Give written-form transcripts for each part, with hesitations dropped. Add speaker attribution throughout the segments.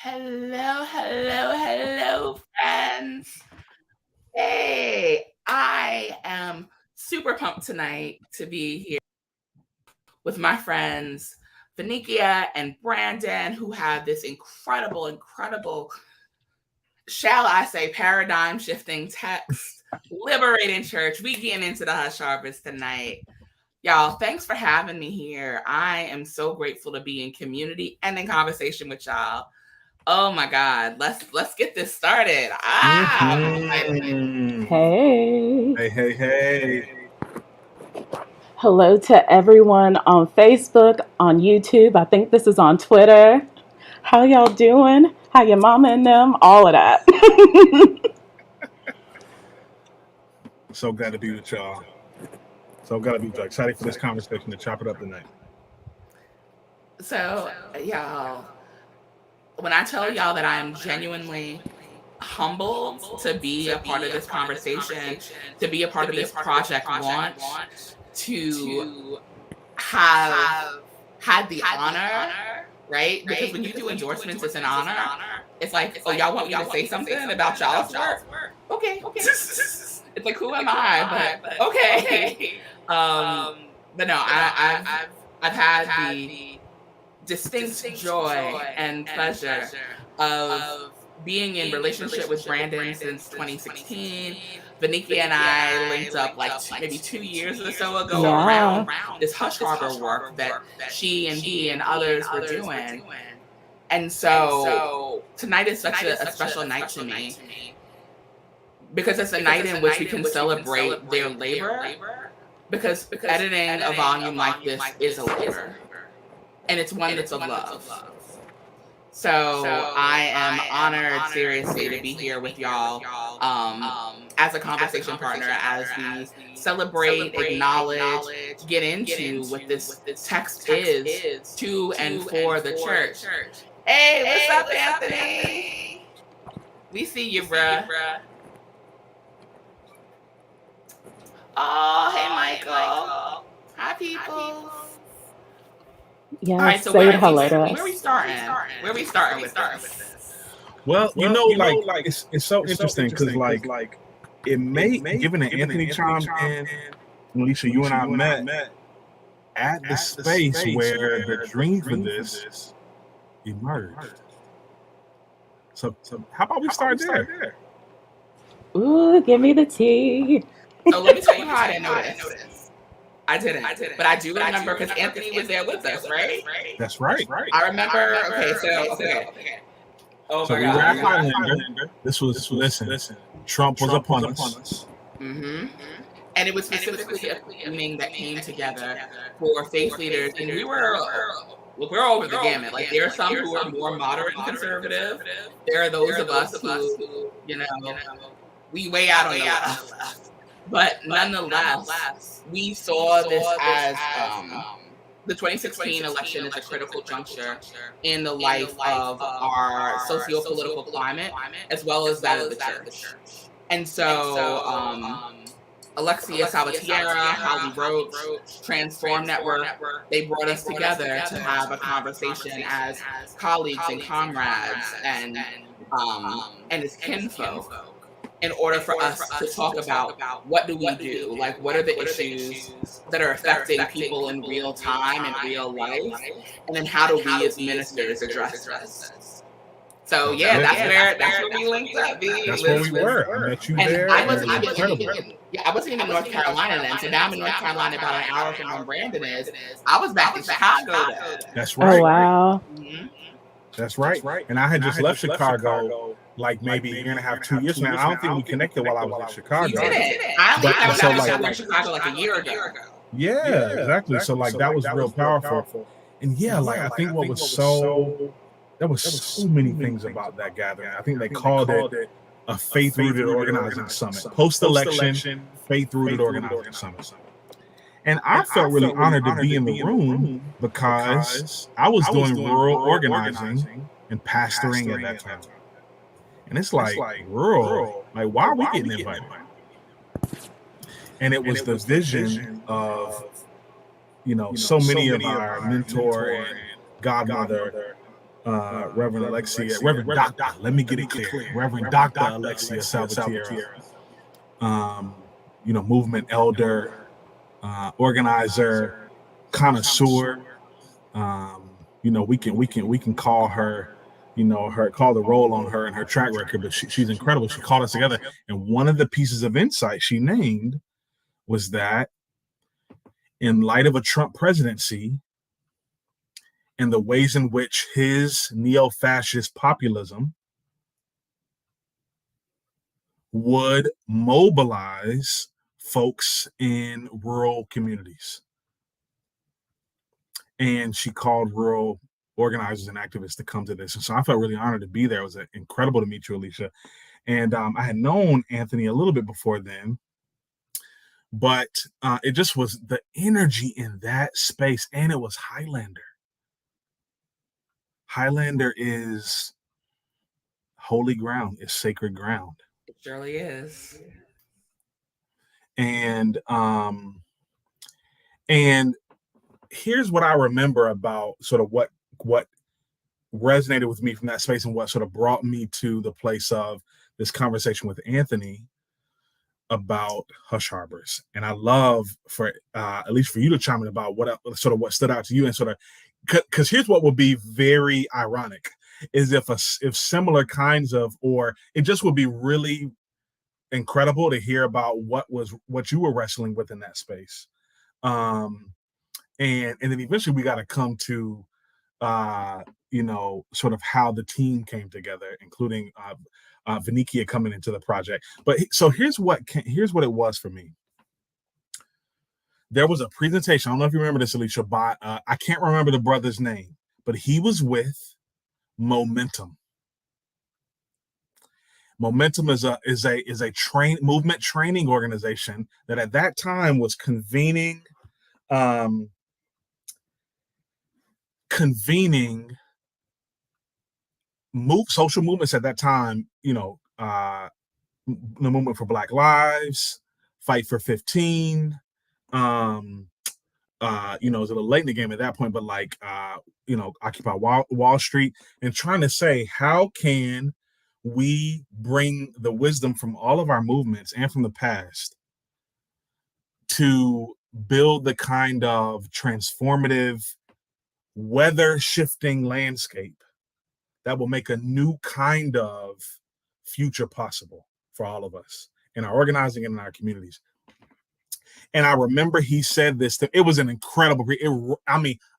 Speaker 1: Hello, hello, hello, friends. Hey, I am super pumped tonight to be here with my friends Venneikia and Brandon, who have this incredible, shall I say, paradigm shifting text, Liberating Church. We getting into the hush harvest tonight. Y'all, thanks for having me here. I am so grateful to be in community and in conversation with y'all. Oh my God, let's get this started.
Speaker 2: Mm-hmm.
Speaker 3: Hey.
Speaker 2: Hey.
Speaker 3: Hello to everyone on Facebook, on YouTube. I think this is on Twitter. How y'all doing? How your mama and them? All of that.
Speaker 2: So glad to be with y'all. Excited for this conversation to chop it up tonight.
Speaker 1: So, y'all, when I tell y'all that I'm genuinely humbled to be a part of this conversation, to be a part of this project launch, to have had the honor, right? Because when you do endorsements, it's an honor. It's like, oh, y'all want me to say something about y'all's work? Okay. It's like, who am I? But okay. But no, I've had the distinct joy and pleasure of being in relationship with Brandon since 2016. Venneikia and I linked up like maybe 2 years or so ago
Speaker 3: Yeah.
Speaker 1: around this Hush Harbor work that she and he and others were doing. And so tonight is such a special night to me because it's a night in which we can celebrate their labor, because editing a volume like this is a labor, and it's one that's of love. So I am honored, seriously, to be here with y'all as a conversation partner as we celebrate, acknowledge, get into what this text is to and for the church. Hey, what's up, Anthony? We see you, bruh. Oh, hey, Michael. Hi, people.
Speaker 3: Yeah,
Speaker 1: All right, so
Speaker 3: say
Speaker 1: where
Speaker 3: hello to us.
Speaker 1: are we starting? Where are we starting with this?
Speaker 2: Well, it's so interesting because it may, given that Anthony chimed in, Alicia, you and I met at the space where the dream for this emerged. So how about we start there?
Speaker 3: Ooh, give me the tea.
Speaker 1: So let me tell you how I didn't notice. I didn't. But I do remember because Anthony was there with us, right?
Speaker 2: That's right.
Speaker 1: I remember. Okay. Oh
Speaker 2: So
Speaker 1: my
Speaker 2: we
Speaker 1: God.
Speaker 2: were at Highlander. This was, listen, Trump was upon us.
Speaker 1: Mm-hmm. And it was specifically a theming that came together for faith leaders, and we're over the gamut. Like, there are some who are more moderate and conservative. There are those of us who, we way out on the left. But nonetheless, we saw this as the 2016 election is a critical juncture in the life of our socio-political climate, as well as that of the church. And so, Alexia Salvatierra, Holly Roach, Transform Network, they brought us together to have a conversation as colleagues and comrades and as kinfolk, in order for us to talk about what do we do, like what are the issues that are affecting people in real time and real life, and then how do we as ministers address this. So yeah, that's where we linked up.
Speaker 2: That's where we were. I met you there.
Speaker 1: I wasn't even in North Carolina then. So now I'm in North Carolina, about an hour from where Brandon is. I was back in Chicago then.
Speaker 2: That's right.
Speaker 3: Oh, wow.
Speaker 1: Mm-hmm.
Speaker 2: That's right. And I had just left Chicago like maybe a year and a half, 2 years now. I don't think we connected while I was in Chicago.
Speaker 1: You didn't. I only found out I was in Chicago like a year ago.
Speaker 2: Yeah, exactly. So like that was real powerful. And yeah, like I think what was there was so many things about that gathering. I think they called it a faith-rooted organizing summit. Post-election, faith-rooted organizing summit. And I felt really honored to be in the room because I was doing rural organizing and pastoring at that time. And it's like, rural, like why are we getting invited? And it was the vision of, so many of our mentor and godmother Reverend Alexia, Reverend Doctor, let me get it clear, Reverend Doctor Alexia Salvatierra, movement elder, organizer, connoisseur. We can call her, call the roll on her and her track record, but she's incredible. She called us together, and one of the pieces of insight she named was that in light of a Trump presidency and the ways in which his neo-fascist populism would mobilize folks in rural communities. And she called rural organizers and activists to come to this. And so I felt really honored to be there. It was incredible to meet you, Alicia. And I had known Anthony a little bit before then, but it just was the energy in that space. And it was Highlander. Highlander is holy ground, is sacred ground.
Speaker 1: It surely is.
Speaker 2: And here's what I remember about sort of what resonated with me from that space and what sort of brought me to the place of this conversation with Anthony about hush harbors. And I love for at least for you to chime in about what stood out to you, and sort of because here's what would be very ironic is if similar kinds of, or it just would be really incredible to hear about what you were wrestling with in that space. And then eventually we got to come to sort of how the team came together, including Venneikia coming into the project. But so here's what it was for me. There was a presentation. I don't know if you remember this, Alicia, by I can't remember the brother's name, but he was with Momentum. Momentum is a movement training organization that at that time was convening social movements at that time, the movement for Black Lives, Fight for 15, it was a little late in the game at that point, but Occupy Wall Street, and trying to say, how can we bring the wisdom from all of our movements and from the past to build the kind of transformative, weather-shifting landscape that will make a new kind of future possible for all of us in our organizing and in our communities. And I remember he said this, it was an incredible,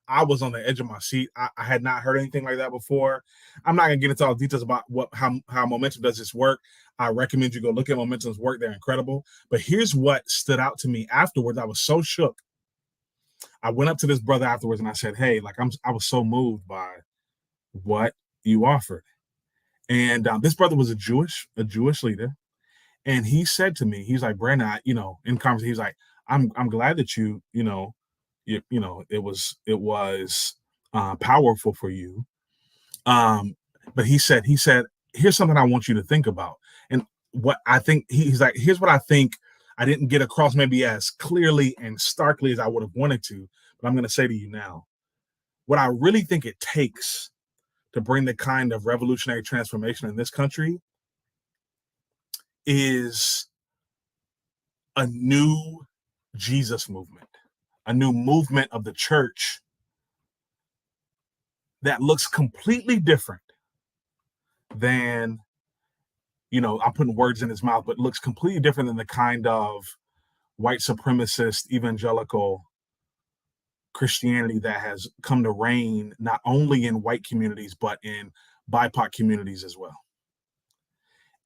Speaker 2: I was on the edge of my seat. I had not heard anything like that before. I'm not gonna get into all the details about how Momentum does this work. I recommend you go look at Momentum's work. They're incredible. But here's what stood out to me afterwards. I was so shook. I went up to this brother afterwards and I said, hey, I was so moved by what you offered. And this brother was a Jewish leader. And he said to me, he's like, Brandon, in conversation, he's like, I'm glad that it was powerful for you. But he said, here's something I want you to think about. And what I think, he's like, here's what I think I didn't get across maybe as clearly and starkly as I would have wanted to, but I'm going to say to you now, what I really think it takes to bring the kind of revolutionary transformation in this country is a new Jesus movement, a new movement of the church that looks completely different than, I'm putting words in his mouth, but looks completely different than the kind of white supremacist evangelical Christianity that has come to reign not only in white communities, but in BIPOC communities as well.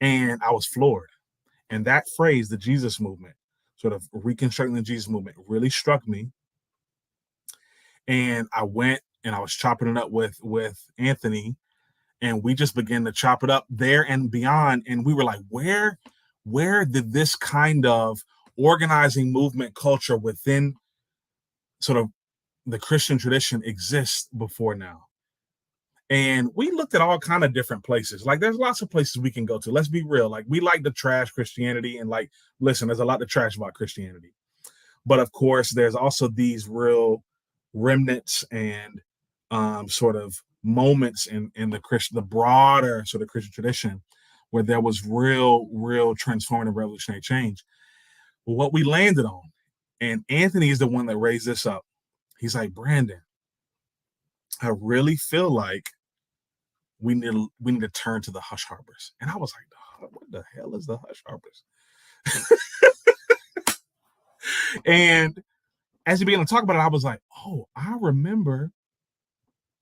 Speaker 2: And I was floored. And that phrase, the Jesus movement, sort of reconstructing the Jesus movement, really struck me. And I went and I was chopping it up with Anthony, and we just began to chop it up there and beyond. And we were like, where did this kind of organizing movement culture within sort of the Christian tradition exist before now? And we looked at all kind of different places. Like, there's lots of places we can go to. Let's be real. Like, we like to trash Christianity, and listen, there's a lot to trash about Christianity. But of course, there's also these real remnants and sort of moments in the broader sort of Christian tradition where there was real transformative revolutionary change. But what we landed on, and Anthony is the one that raised this up. He's like, Brandon, I really feel like we need to turn to the hush harbors. And I was like, what the hell is the hush harbors? And as he began to talk about it, I was like, oh, I remember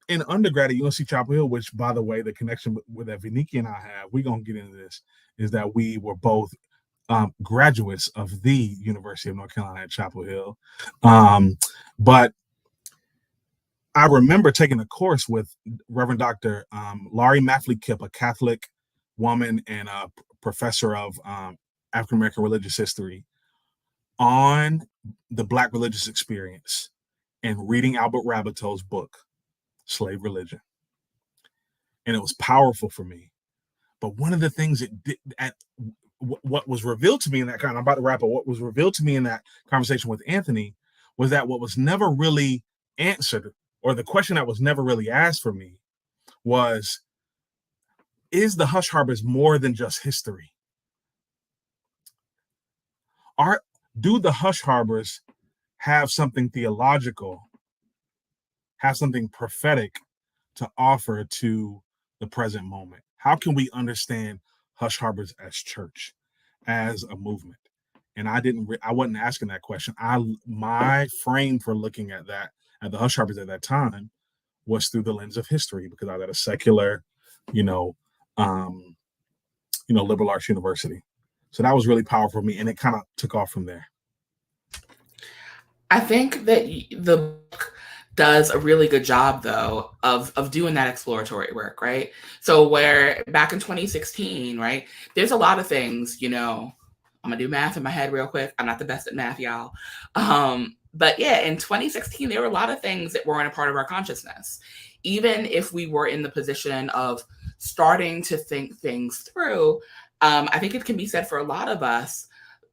Speaker 2: in undergrad at UNC Chapel Hill, which, by the way, the connection with that Venneikia and I have, we're going to get into this, is that we were both graduates of the University of North Carolina at Chapel Hill. But I remember taking a course with Reverend Dr. Laurie Maffley Kipp, a Catholic woman and a professor of African American religious history, on the Black religious experience and reading Albert Rabbitoe's book, Slave Religion. And it was powerful for me. But one of the things what was revealed to me in that I'm about to wrap up, what was revealed to me in that conversation with Anthony was that what was never really answered, or the question that was never really asked for me, was, is the hush harbors more than just history? Do the hush harbors have something theological, have something prophetic to offer to the present moment? How can we understand hush harbors as church, as a movement? And I wasn't asking that question. My frame for looking at the hush harbors at that time, was through the lens of history, because I was at a secular, liberal arts university. So that was really powerful for me, and it kind of took off from there.
Speaker 1: I think that the book does a really good job, though, of doing that exploratory work, right? So where back in 2016, right, there's a lot of things, I'm gonna do math in my head real quick. I'm not the best at math, y'all. But yeah, in 2016, there were a lot of things that weren't a part of our consciousness. Even if we were in the position of starting to think things through, I think it can be said for a lot of us,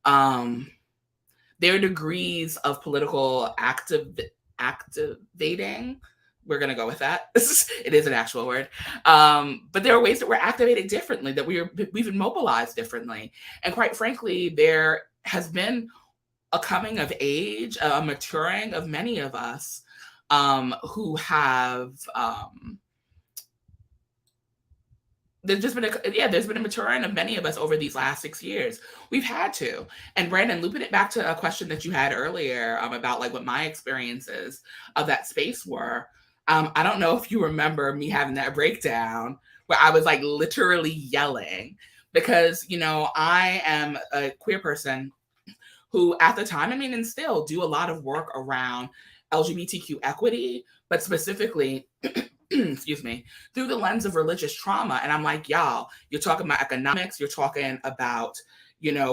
Speaker 1: there are degrees of political activating. We're going to go with that. It is an actual word. But there are ways that we're activated differently, that we've been mobilized differently. And quite frankly, there has been a coming of age, a maturing of many of us who have... there's been a maturing of many of us over these last 6 years. We've had to. And Brandon, looping it back to a question that you had earlier about like what my experiences of that space were. I don't know if you remember me having that breakdown where I was like literally yelling because, I am a queer person who at the time, and still do a lot of work around LGBTQ equity, but specifically excuse me, through the lens of religious trauma. And I'm like, y'all, you're talking about economics, you're talking about,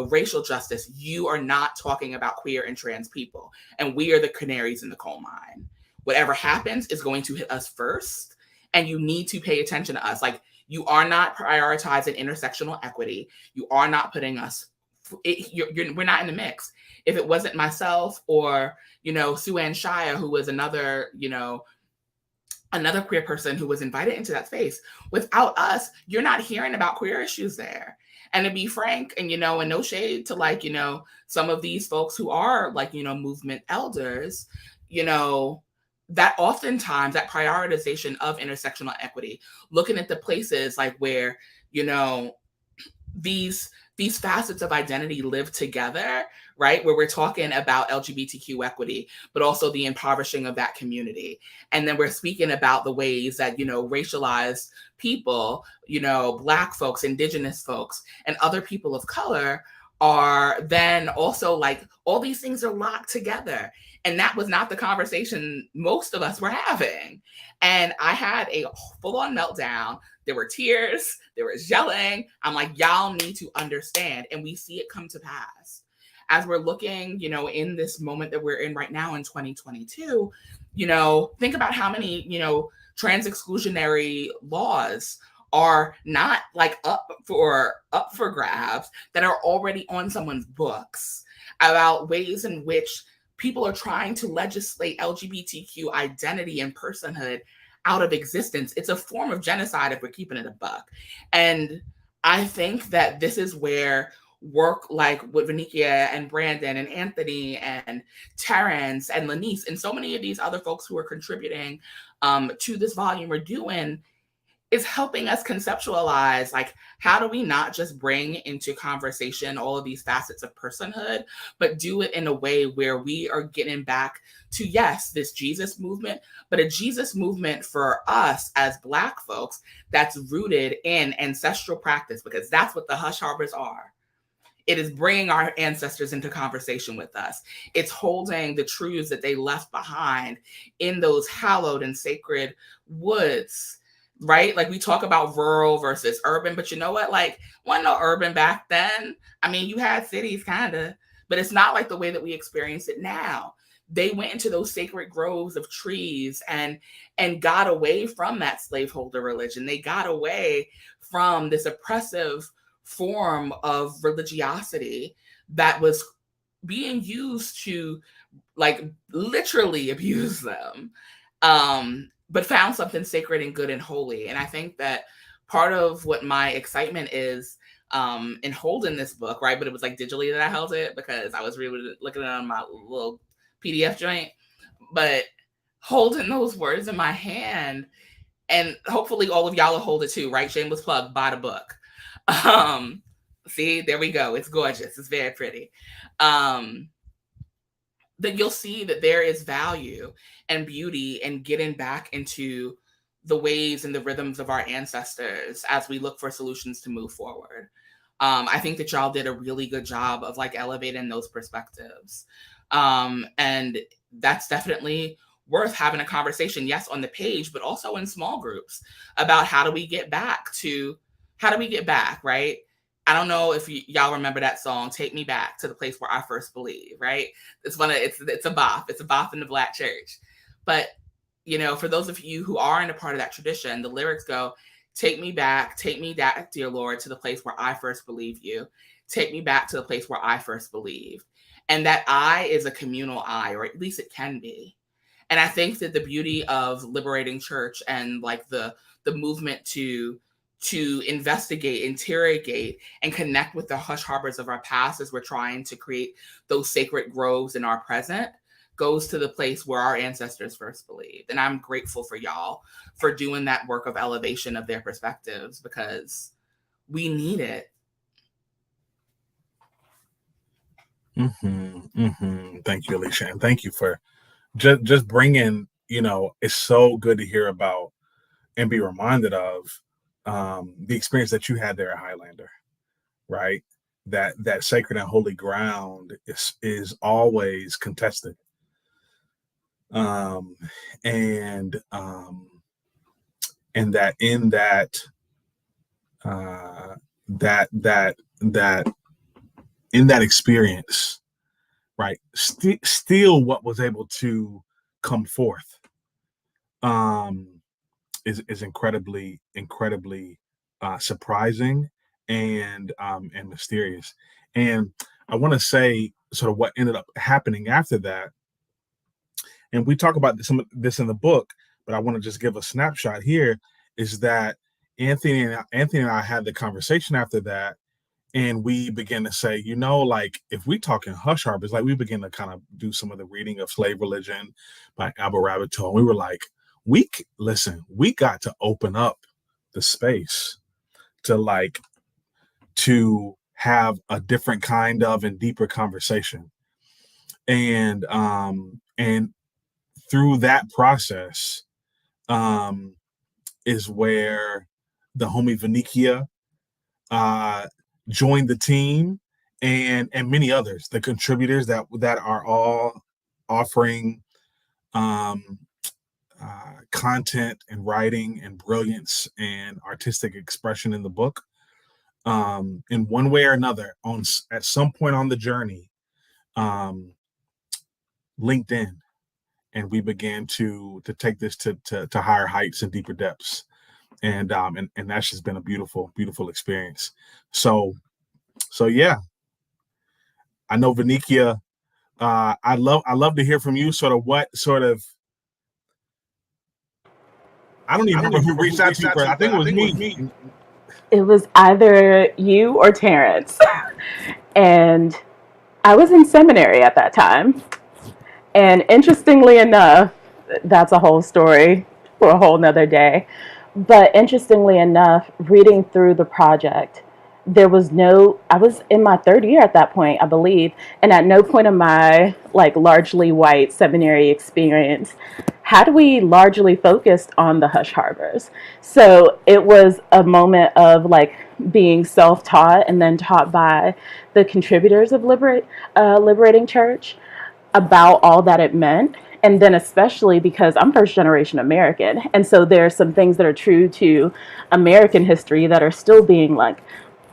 Speaker 1: racial justice. You are not talking about queer and trans people. And we are the canaries in the coal mine. Whatever happens is going to hit us first. And you need to pay attention to us. Like, you are not prioritizing intersectional equity. You are not putting us, we're not in the mix. If it wasn't myself or, Sue Ann Shia, who was another queer person who was invited into that space. Without us, you're not hearing about queer issues there. And to be frank, and, and no shade to like, some of these folks who are like, movement elders, that oftentimes that prioritization of intersectional equity, looking at the places like where, these facets of identity live together, right? Where we're talking about LGBTQ equity, but also the impoverishing of that community. And then we're speaking about the ways that, racialized people, Black folks, Indigenous folks, and other people of color are then also like, all these things are locked together. And that was not the conversation most of us were having. And I had a full-on meltdown. There were tears, there was yelling. I'm like, y'all need to understand. And we see it come to pass. As we're looking, in this moment that we're in right now in 2022, think about how many, trans exclusionary laws are not like up for grabs that are already on someone's books about ways in which people are trying to legislate LGBTQ identity and personhood out of existence. It's a form of genocide if we're keeping it a buck. And I think that this is where work like with Venneikia and Brandon and Anthony and Terrence and Lanice and so many of these other folks who are contributing to this volume are doing is helping us conceptualize, like, how do we not just bring into conversation all of these facets of personhood, but do it in a way where we are getting back to, yes, this Jesus movement, but a Jesus movement for us as Black folks that's rooted in ancestral practice, because that's what the Hush Harbors are. It is bringing our ancestors into conversation with us. It's holding the truths that they left behind in those hallowed and sacred woods, right? Like, we talk about rural versus urban, but you know what? Like, wasn't no urban back then. I mean, you had cities kind of, but it's not like the way that we experience it now. They went into those sacred groves of trees and got away from that slaveholder religion. They got away from this oppressive form of religiosity that was being used to, like, literally abuse them. But found something sacred and good and holy. And I think that part of what my excitement is in holding this book, right? But it was like digitally that I held it because I was really looking at it on my little PDF joint. But holding those words in my hand, and hopefully all of y'all will hold it too, right? Shameless plug, buy the book. See, there we go. It's gorgeous. It's very pretty. That you'll see that there is value and beauty in getting back into the ways and the rhythms of our ancestors as we look for solutions to move forward. I think that y'all did a really good job of, like, elevating those perspectives. And that's definitely worth having a conversation, yes, on the page, but also in small groups about how do we get back, right? I don't know if y'all remember that song, "Take Me Back to the Place Where I First Believe," right? It's a bop. It's a bop in the Black church. But, you know, for those of you who aren't a part of that tradition, the lyrics go, take me back, dear Lord, to the place where I first believed you. Take me back to the place where I first believed. And that I is a communal I, or at least it can be. And I think that the beauty of Liberating Church and, like, the movement to investigate, interrogate, and connect with the hush harbors of our past as we're trying to create those sacred groves in our present goes to the place where our ancestors first believed. And I'm grateful for y'all for doing that work of elevation of their perspectives, because we need it.
Speaker 2: Thank you, Alicia. And thank you for just bringing, you know, it's so good to hear about and be reminded of the experience that you had there at Highlander, right? That sacred and holy ground is always contested. And that in that in that experience, right, still what was able to come forth is incredibly surprising and mysterious. And I want to say sort of what ended up happening after that. And we talk about some of this in the book, but I want to just give a snapshot here, is that Anthony and I had the conversation after that, and we began to say, you know, like, if we talk in hush harbors, like, we begin to kind of do some of the reading of Slave Religion by Abel Rabbitoh, and we were like, we got to open up the space to have a different kind of and deeper conversation. And through that process is where the homie Venneikia joined the team, and many others, the contributors that are all offering content and writing and brilliance and artistic expression in the book. In one way or another, at some point on the journey, linked in, and we began to take this to higher heights and deeper depths, and that's just been a beautiful experience. So yeah, I know, Venneikia, I'd love to hear from you. Sort of what sort of I don't even remember who reached out to you first. I think it was me.
Speaker 3: It was either you or Terrence. And I was in seminary at that time. And interestingly enough, that's a whole story for a whole nother day. But interestingly enough, reading through the project, I was in my third year at that point, I believe. And at no point in my like largely white seminary experience had we largely focused on the hush harbors. So it was a moment of like being self-taught and then taught by the contributors of Liberating Church about all that it meant. And then, especially because I'm first generation American. And so there are some things that are true to American history that are still being like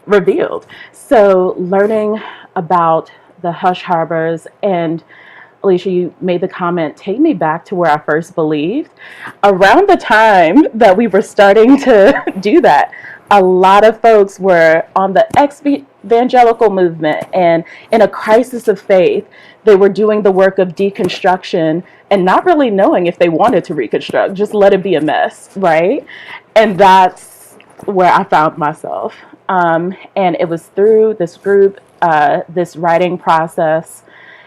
Speaker 3: revealed. So, learning about the hush harbors, and Alicia, you made the comment, take me back to where I first believed. Around the time that we were starting to do that, a lot of folks were on the evangelical movement and in a crisis of faith. They were doing the work of deconstruction and not really knowing if they wanted to reconstruct, just let it be a mess, right? And that's where I found myself. And it was through this group, this writing process,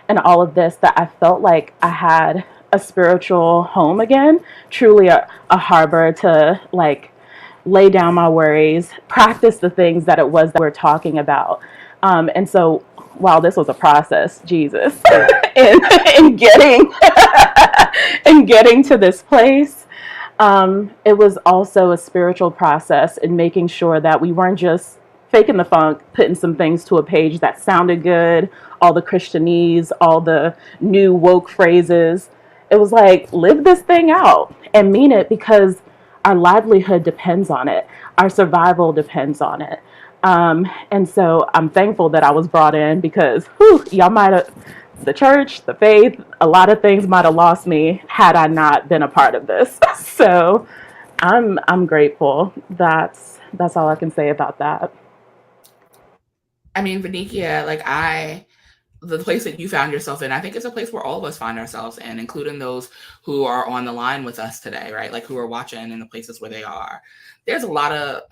Speaker 3: and all of this that I felt like I had a spiritual home again, truly a harbor to like lay down my worries, practice the things that it was that we're talking about. And so while this was a process, Jesus, in getting in getting to this place, it was also a spiritual process in making sure that we weren't just faking the funk, putting some things to a page that sounded good, all the Christianese, all the new woke phrases. It was like, live this thing out and mean it, because our livelihood depends on it. Our survival depends on it. And so I'm thankful that I was brought in, because y'all might have, the church, the faith, a lot of things might have lost me had I not been a part of this. So I'm grateful. That's all I can say about that.
Speaker 1: I mean, Venneikia, the place that you found yourself in, I think it's a place where all of us find ourselves in, including those who are on the line with us today, right? Like, who are watching in the places where they are. There's a lot of,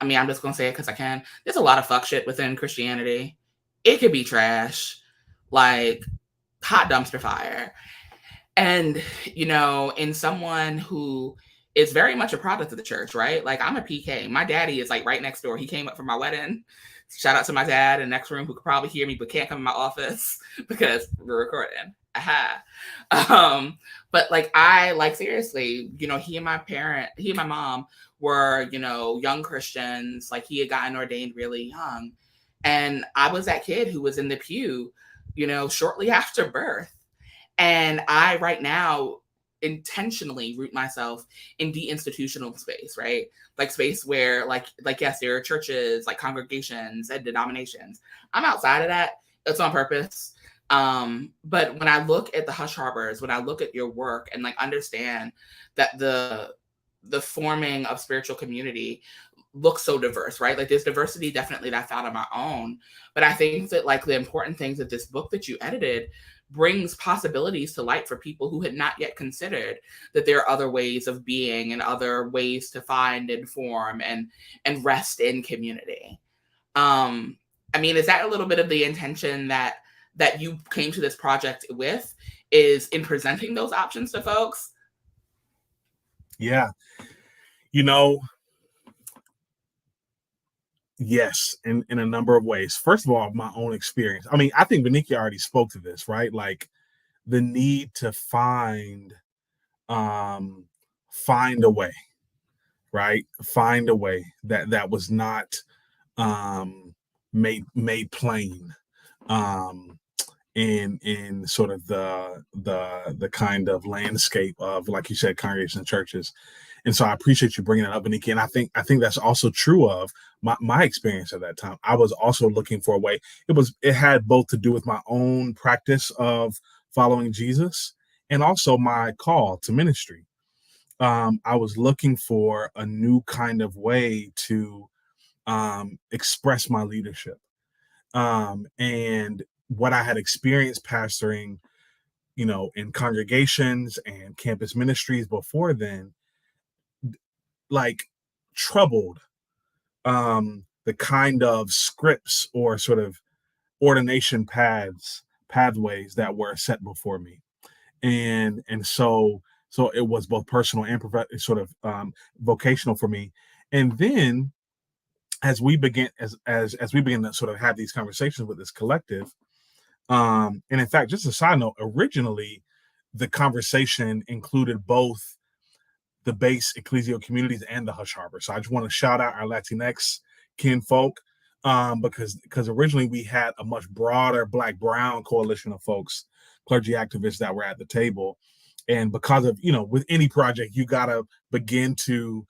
Speaker 1: I mean, I'm just going to say it because I can. There's a lot of fuck shit within Christianity. It could be trash, like hot dumpster fire. And, in someone who is very much a product of the church, right? Like, I'm a PK. My daddy is like right next door. He came up for my wedding. Shout out to my dad in the next room, who could probably hear me but can't come in my office because we're recording. But seriously, he and my mom were, young Christians. Like, he had gotten ordained really young. And I was that kid who was in the pew, shortly after birth. And I right now intentionally root myself in deinstitutional space, right? Like, space where yes, there are churches, like congregations and denominations. I'm outside of that. It's on purpose. But when I look at the hush harbors, when I look at your work and understand that the forming of spiritual community looks so diverse, right? Like, there's diversity definitely that I found on my own. But I think that the important things of this book that you edited brings possibilities to light for people who had not yet considered that there are other ways of being and other ways to find and form and rest in community. I mean, is that a little bit of the intention that you came to this project with, is in presenting those options to folks?
Speaker 2: Yeah. Yes, in a number of ways. First of all, my own experience. I mean, I think Venneikia already spoke to this, right? Like, the need to find a way, right? Find a way that was not made plain in sort of the kind of landscape of, like you said, congregations and churches. And so I appreciate you bringing that up, Venneikia. And I think that's also true of my experience at that time. I was also looking for a way. It had both to do with my own practice of following Jesus and also my call to ministry. I was looking for a new kind of way to express my leadership. And what I had experienced pastoring, in congregations and campus ministries before then, like troubled the kind of scripts or sort of ordination pathways that were set before me. And so it was both personal and sort of vocational for me. And then as we begin as we begin to sort of have these conversations with this collective, and in fact, just a side note, originally the conversation included both the base ecclesial communities and the Hush Harbor. So I just want to shout out our Latinx kinfolk, because originally we had a much broader Black Brown coalition of folks, clergy activists that were at the table. And because of, with any project, you got to begin to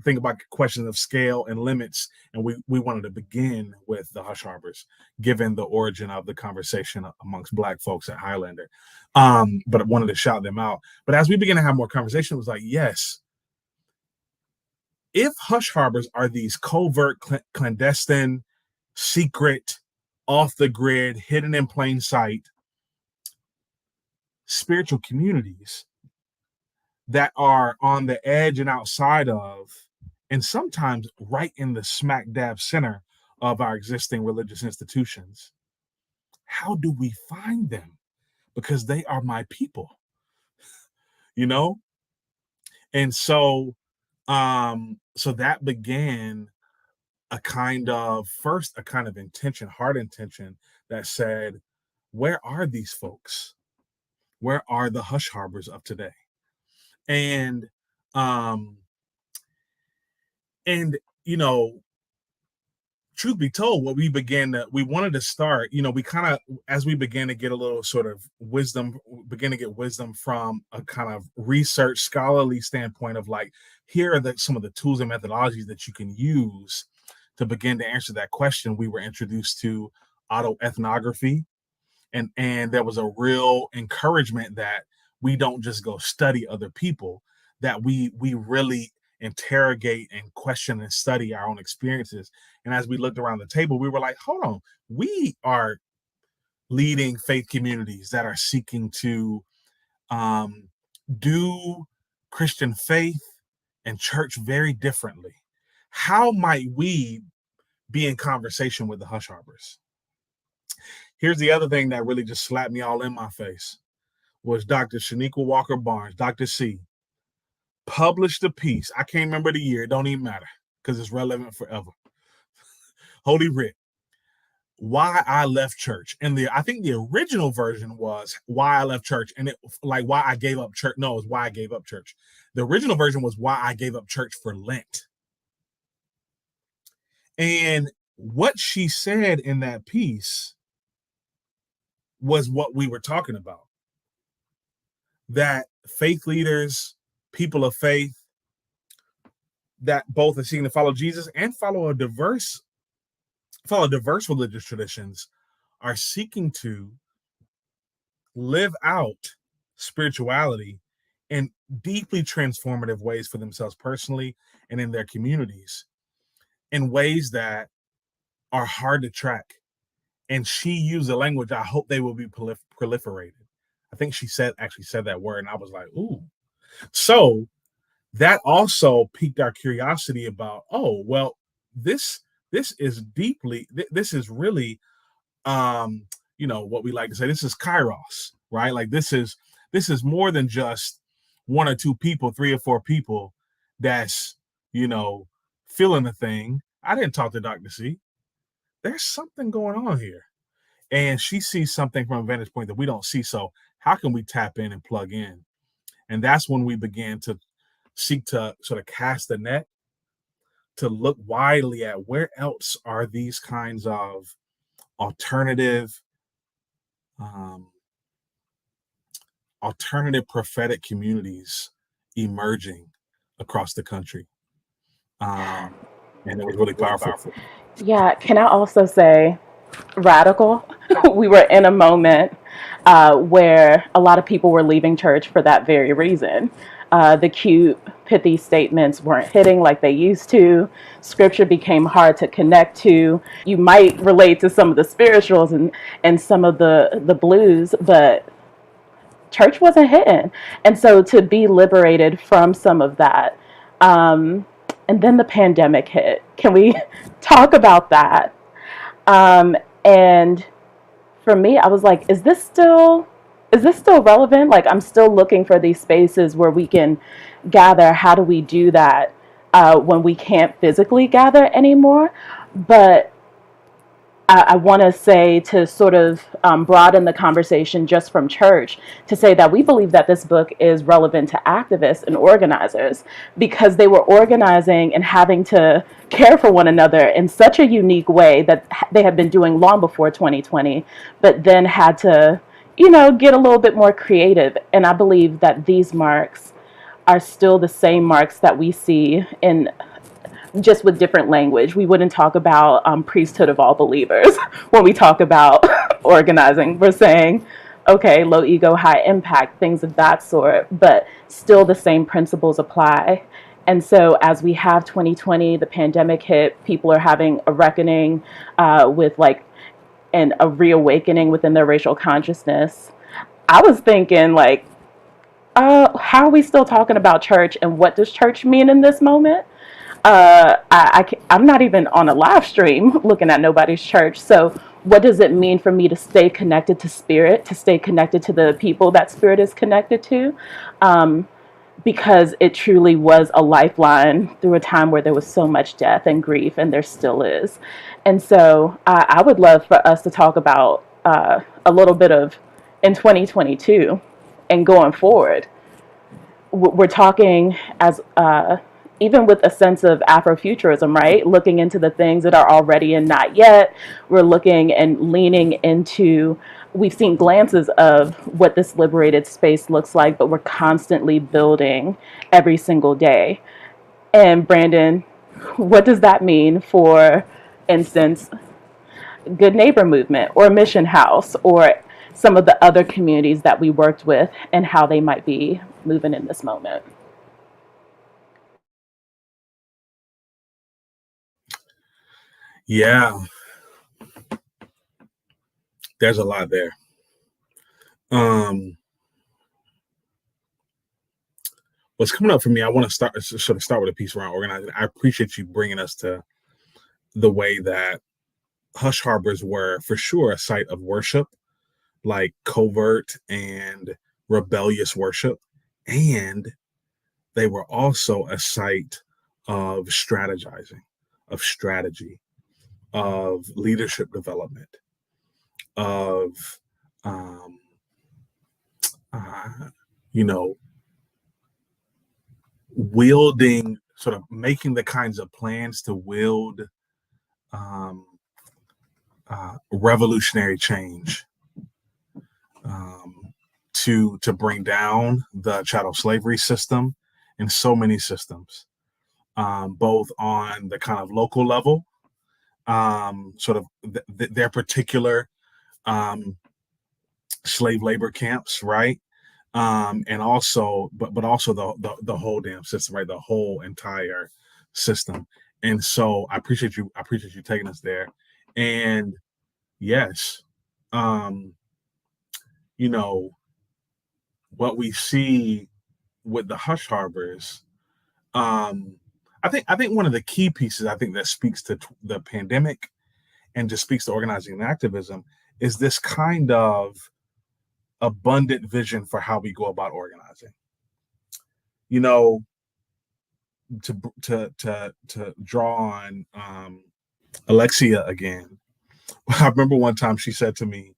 Speaker 2: think about questions of scale and limits. And we wanted to begin with the Hush Harbors, given the origin of the conversation amongst Black folks at Highlander. But I wanted to shout them out. But as we began to have more conversation, it was like, yes, if Hush Harbors are these covert, clandestine, secret, off the grid, hidden in plain sight spiritual communities that are on the edge and outside of, and sometimes right in the smack dab center of our existing religious institutions, how do we find them? Because they are my people, And so that began a kind of intention, heart intention that said, where are these folks? Where are the Hush Harbors of today? And truth be told, we wanted to start, we kind of, as we began to get a little sort of wisdom from a kind of research scholarly standpoint of like, here are some of the tools and methodologies that you can use to begin to answer that question. We were introduced to autoethnography, and there was a real encouragement that we don't just go study other people, that we really interrogate and question and study our own experiences. And as we looked around the table, we were like, hold on, we are leading faith communities that are seeking to do Christian faith and church very differently. How might we be in conversation with the Hush Harbors? Here's the other thing that really just slapped me all in my face was Dr. Shaniqua Walker Barnes, Dr. C, published a piece. I can't remember the year. It don't even matter because it's relevant forever. Holy Writ. Why I Left Church. And I think the original version was Why I Left Church. And it like Why I Gave Up Church. No, it was Why I Gave Up Church. The original version was Why I Gave Up Church for Lent. And what she said in that piece was what we were talking about. That faith leaders, people of faith, that both are seeking to follow Jesus and follow diverse religious traditions, are seeking to live out spirituality in deeply transformative ways for themselves personally and in their communities, in ways that are hard to track. And she used the language, I hope they will be proliferated. I think she actually said that word, and I was like, ooh. So that also piqued our curiosity about, this is really what we like to say, this is kairos, right? Like this is more than just one or two people, 3 or 4 people that's feeling the thing. I didn't talk to Dr. C. There's something going on here, and she sees something from a vantage point that we don't see. So how can we tap in and plug in? And that's when we began to seek to sort of cast the net, to look widely at where else are these kinds of alternative prophetic communities emerging across the country. And it was really powerful.
Speaker 3: Yeah, can I also say radical? We were in a moment where a lot of people were leaving church for that very reason. The cute, pithy statements weren't hitting like they used to. Scripture became hard to connect to. You might relate to some of the spirituals and some of the blues, but church wasn't hitting. And so to be liberated from some of that Um, and then the pandemic hit. Can we talk about that? And for me, I was like, is this still relevant? Like, I'm still looking for these spaces where we can gather. How do we do that when we can't physically gather anymore? But I want to say, to sort of broaden the conversation just from church, to say that we believe that this book is relevant to activists and organizers, because they were organizing and having to care for one another in such a unique way that they had been doing long before 2020, but then had to, get a little bit more creative. And I believe that these marks are still the same marks that we see in, just with different language. We wouldn't talk about priesthood of all believers when we talk about organizing. We're saying, okay, low ego, high impact, things of that sort, but still the same principles apply. And so as we have 2020, the pandemic hit, people are having a reckoning with like, and a reawakening within their racial consciousness. I was thinking like, how are we still talking about church, and what does church mean in this moment? I'm not even on a live stream looking at nobody's church. So, what does it mean for me to stay connected to spirit, to stay connected to the people that spirit is connected to? Because it truly was a lifeline through a time where there was so much death and grief, and there still is. And so, I would love for us to talk about a little bit of in 2022 and going forward. We're talking as even with a sense of Afrofuturism, right? Looking into the things that are already and not yet. We're looking and leaning into, we've seen glances of what this liberated space looks like, but we're constantly building every single day. And Brandon, what does that mean for instance, Good Neighbor Movement or Mission House or some of the other communities that we worked with, and how they might be moving in this moment?
Speaker 2: Yeah, there's a lot there. What's coming up for me, I want to start with a piece around organizing. I appreciate you bringing us to the way that hush harbors were for sure a site of worship, like covert and rebellious worship, and they were also a site of strategizing, of strategy, of leadership development, of um, uh, you know, wielding, sort of making the kinds of plans to wield um, revolutionary change, um, to bring down the chattel slavery system and so many systems, both on the kind of local level, sort of their particular um, slave labor camps, right? And also, but also the whole damn system, right? The whole entire system. And so I appreciate you taking us there. And yes, um, you know, what we see with the hush harbors, um, I think one of the key pieces I think that speaks to the pandemic and just speaks to organizing and activism is this kind of abundant vision for how we go about organizing. You know, to draw on Alexia again. I remember one time she said to me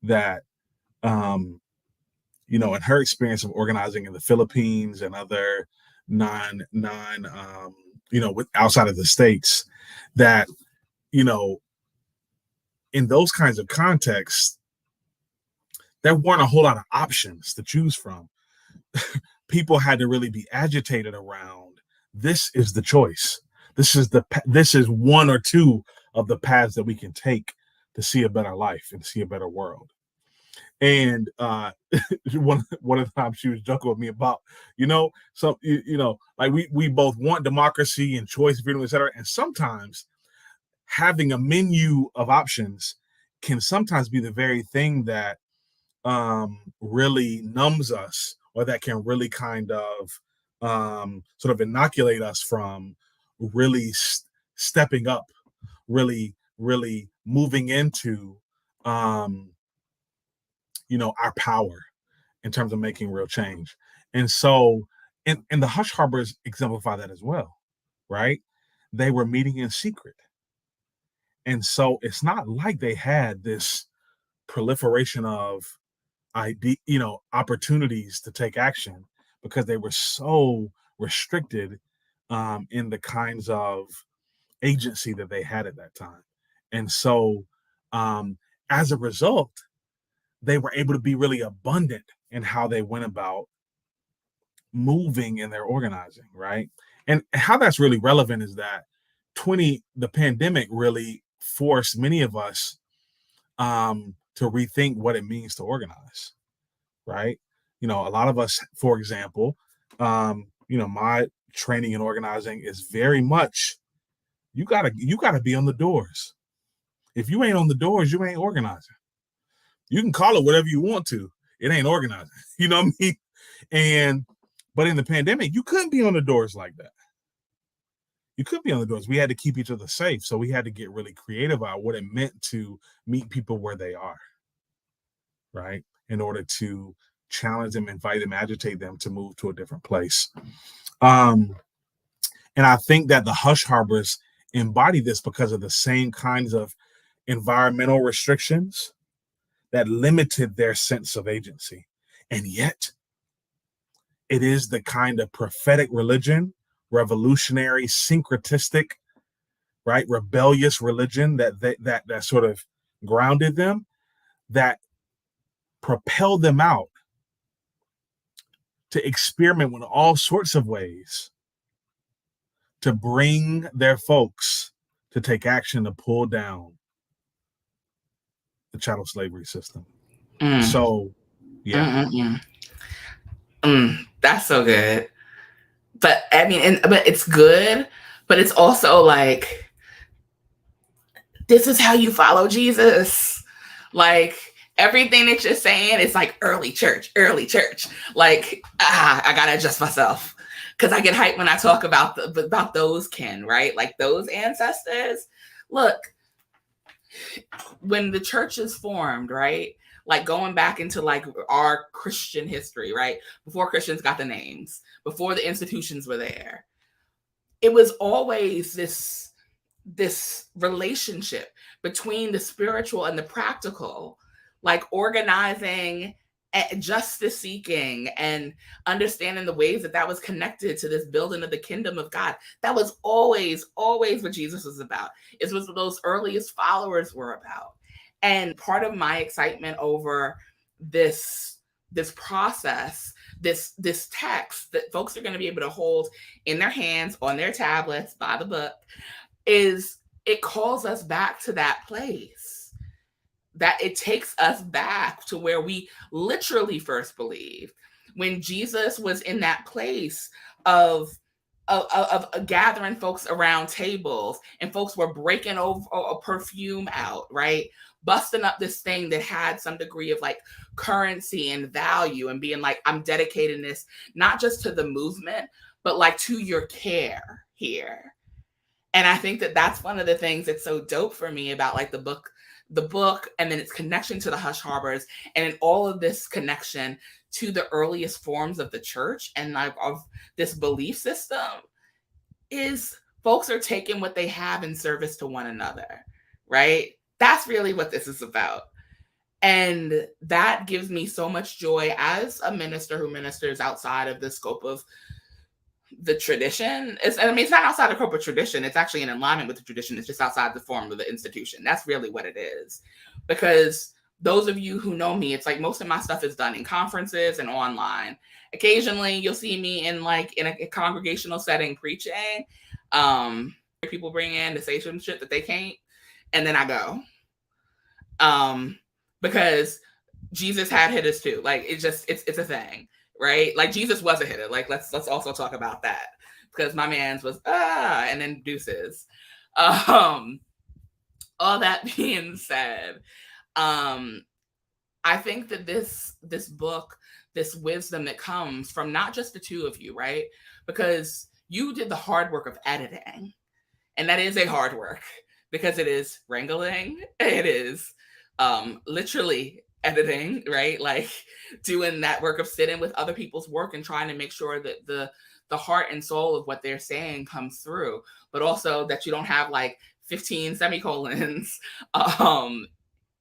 Speaker 2: that um, in her experience of organizing in the Philippines and other non with outside of the states, that you know in those kinds of contexts there weren't a whole lot of options to choose from. People had to really be agitated around, this is the choice, this is one or two of the paths that we can take to see a better life and see a better world. And one of the times she was joking with me about, like we both want democracy and choice, freedom, etc. And sometimes having a menu of options can sometimes be the very thing that really numbs us, or that can really kind of sort of inoculate us from really stepping up, really moving into our power in terms of making real change. And so, and the Hush Harbors exemplify that as well, right? They were meeting in secret. And so it's not like they had this proliferation of opportunities to take action, because they were so restricted in the kinds of agency that they had at that time. And so as a result, they were able to be really abundant in how they went about moving in their organizing, right? And how that's really relevant is that the pandemic really forced many of us to rethink what it means to organize, right? A lot of us, for example, my training in organizing is very much, you gotta be on the doors. If you ain't on the doors, you ain't organizing. You can call it whatever you want to. It ain't organizing. You know what I mean? But in the pandemic, you couldn't be on the doors like that. You could be on the doors. We had to keep each other safe. So we had to get really creative about what it meant to meet people where they are, right? In order to challenge them, invite them, agitate them to move to a different place. And I think that the Hush Harbors embody this because of the same kinds of environmental restrictions that limited their sense of agency. And yet, it is the kind of prophetic religion, revolutionary, syncretistic, right, rebellious religion that sort of grounded them, that propelled them out to experiment with all sorts of ways to bring their folks to take action to pull down the chattel slavery system. So, yeah.
Speaker 1: That's so good. But I mean, but it's good, but it's also like, this is how you follow Jesus. Like, everything that you're saying is like early church. Like, I gotta adjust myself, because I get hyped when I talk about those kin, right? Like those ancestors. Look, when the church is formed, right? Like going back into like our Christian history, right? Before Christians got the names, before the institutions were there, it was always this relationship between the spiritual and the practical, like organizing, justice seeking, and understanding the ways that was connected to this building of the kingdom of God. That was always what Jesus was about. It was what those earliest followers were about. And part of my excitement over this process, this text that folks are going to be able to hold in their hands, on their tablets, by the book, is it calls us back to that place, that it takes us back to where we literally first believed, when Jesus was in that place of gathering folks around tables, and folks were breaking over a perfume out, right? Busting up this thing that had some degree of like currency and value, and being like, I'm dedicating this not just to the movement, but like to your care here. And I think that that's one of the things that's so dope for me about like the book, and then its connection to the Hush Harbors, and in all of this connection to the earliest forms of the church and like of this belief system, is folks are taking what they have in service to one another, right? That's really what this is about. And that gives me so much joy as a minister who ministers outside of the scope of the tradition. It's not outside of corporate tradition. It's actually in alignment with the tradition. It's just outside the form of the institution. That's really what it is. Because those of you who know me, it's like most of my stuff is done in conferences and online. Occasionally you'll see me in a congregational setting preaching. People bring in to say some shit that they can't, and then I go. Because Jesus had hitters too. Like it's a thing, right? Like Jesus was a hitter. Like let's also talk about that, because my man's was and then deuces. All that being said, I think that this book this wisdom that comes from not just the two of you, right? Because you did the hard work of editing, and that is a hard work because it is wrangling, it is literally editing, right? Like doing that work of sitting with other people's work and trying to make sure that the heart and soul of what they're saying comes through, but also that you don't have like 15 semicolons on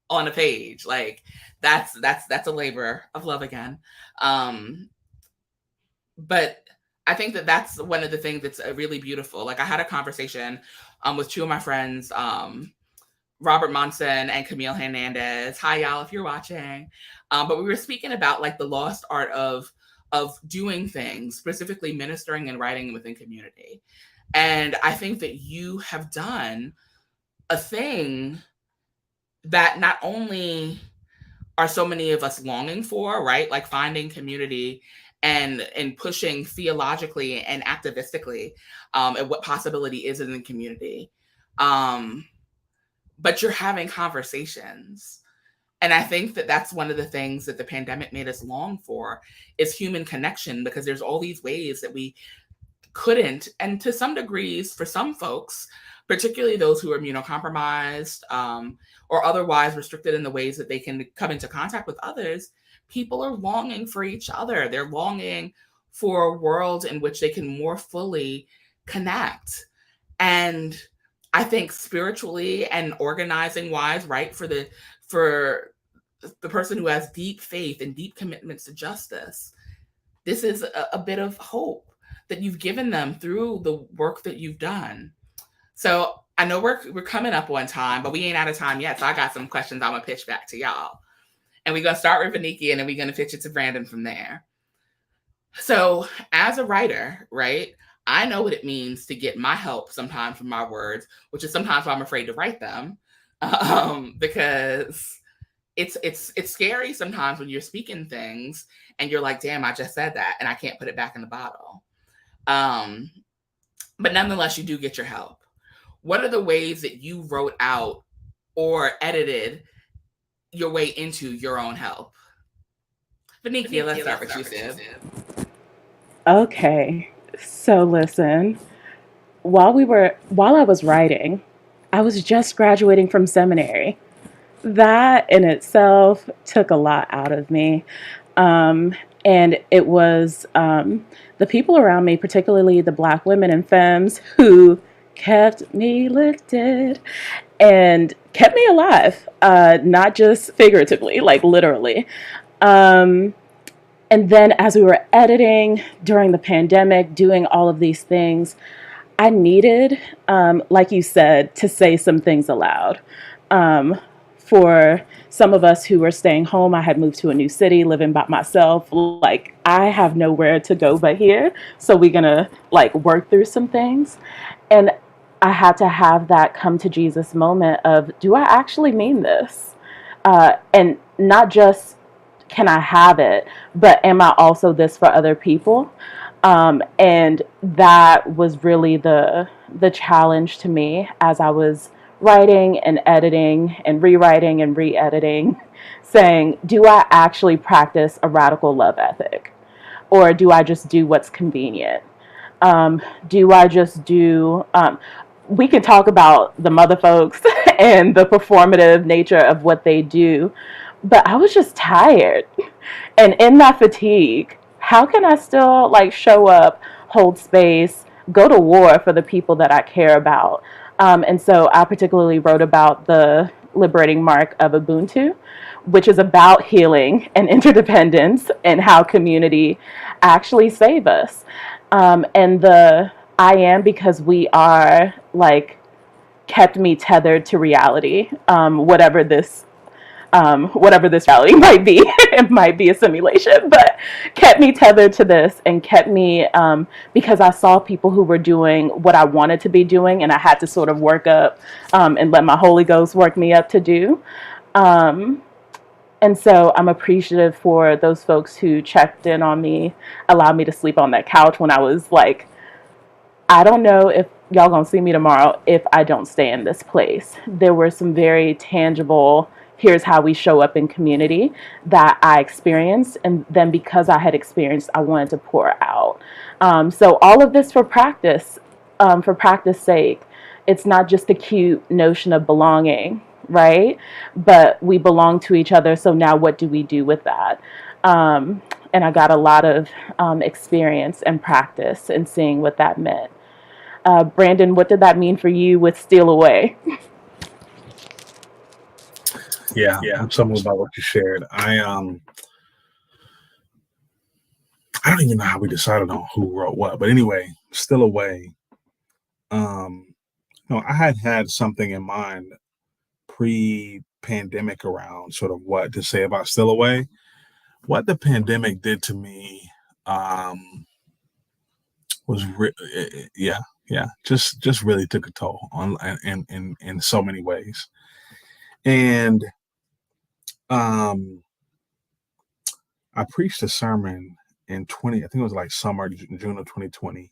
Speaker 1: a page. Like that's a labor of love again. Um, but I think that that's one of the things that's really beautiful. Like I had a conversation with two of my friends, Robert Monson and Camille Hernandez. Hi, y'all, if you're watching. But we were speaking about like the lost art of doing things, specifically ministering and writing within community. And I think that you have done a thing that not only are so many of us longing for, right? Like finding community and pushing theologically and activistically at what possibility is in the community. But you're having conversations. And I think that that's one of the things that the pandemic made us long for is human connection, because there's all these ways that we couldn't, and to some degrees, for some folks, particularly those who are immunocompromised or otherwise restricted in the ways that they can come into contact with others, people are longing for each other. They're longing for a world in which they can more fully connect. And I think spiritually and organizing wise, right, for the person who has deep faith and deep commitments to justice, this is a bit of hope that you've given them through the work that you've done. So I know we're coming up on time, but we ain't out of time yet. So I got some questions I'm gonna pitch back to y'all. And we're gonna start with Venneikia, and then we're gonna pitch it to Brandon from there. So as a writer, right, I know what it means to get my help sometimes from my words, which is sometimes why I'm afraid to write them. Because it's scary sometimes when you're speaking things and you're like, damn, I just said that and I can't put it back in the bottle. But nonetheless, you do get your help. What are the ways that you wrote out or edited your way into your own help? Venneikia, let's start with you, Sid.
Speaker 3: Okay, so listen, while I was writing, I was just graduating from seminary. That in itself took a lot out of me. And it was the people around me, particularly the Black women and femmes, who kept me lifted and kept me alive, not just figuratively, like literally. And then as we were editing during the pandemic, doing all of these things, I needed, like you said, to say some things aloud. For some of us who were staying home, I had moved to a new city, living by myself. Like, I have nowhere to go but here. So we're gonna like work through some things. And I had to have that come to Jesus moment of, do I actually mean this? And not just can I have it, but am I also this for other people? And that was really the challenge to me as I was writing and editing and rewriting and re-editing, saying, do I actually practice a radical love ethic? Or do I just do what's convenient? Do I just do... we can talk about the mother folks and the performative nature of what they do, but I was just tired. And in that fatigue, how can I still like show up, hold space, go to war for the people that I care about? And so I particularly wrote about the liberating mark of Ubuntu, which is about healing and interdependence and how community actually save us. And the I am because we are like kept me tethered to reality, whatever this reality might be. It might be a simulation, but kept me tethered to this and kept me, because I saw people who were doing what I wanted to be doing, and I had to sort of work up and let my Holy Ghost work me up to do. And so I'm appreciative for those folks who checked in on me, allowed me to sleep on that couch when I was like, I don't know if y'all gonna see me tomorrow if I don't stay in this place. There were some very tangible here's how we show up in community that I experienced. And then because I had experienced, I wanted to pour out. So all of this for practice sake. It's not just a cute notion of belonging, right? But we belong to each other. So now what do we do with that? And I got a lot of experience and practice in seeing what that meant. Brandon, what did that mean for you with Steal Away?
Speaker 2: Yeah, something about what you shared. I don't even know how we decided on who wrote what, but anyway, Still Away. I had something in mind pre-pandemic around sort of what to say about Still Away. What the pandemic did to me was just really took a toll on in so many ways. And I preached a sermon in I think it was like summer, June of 2020.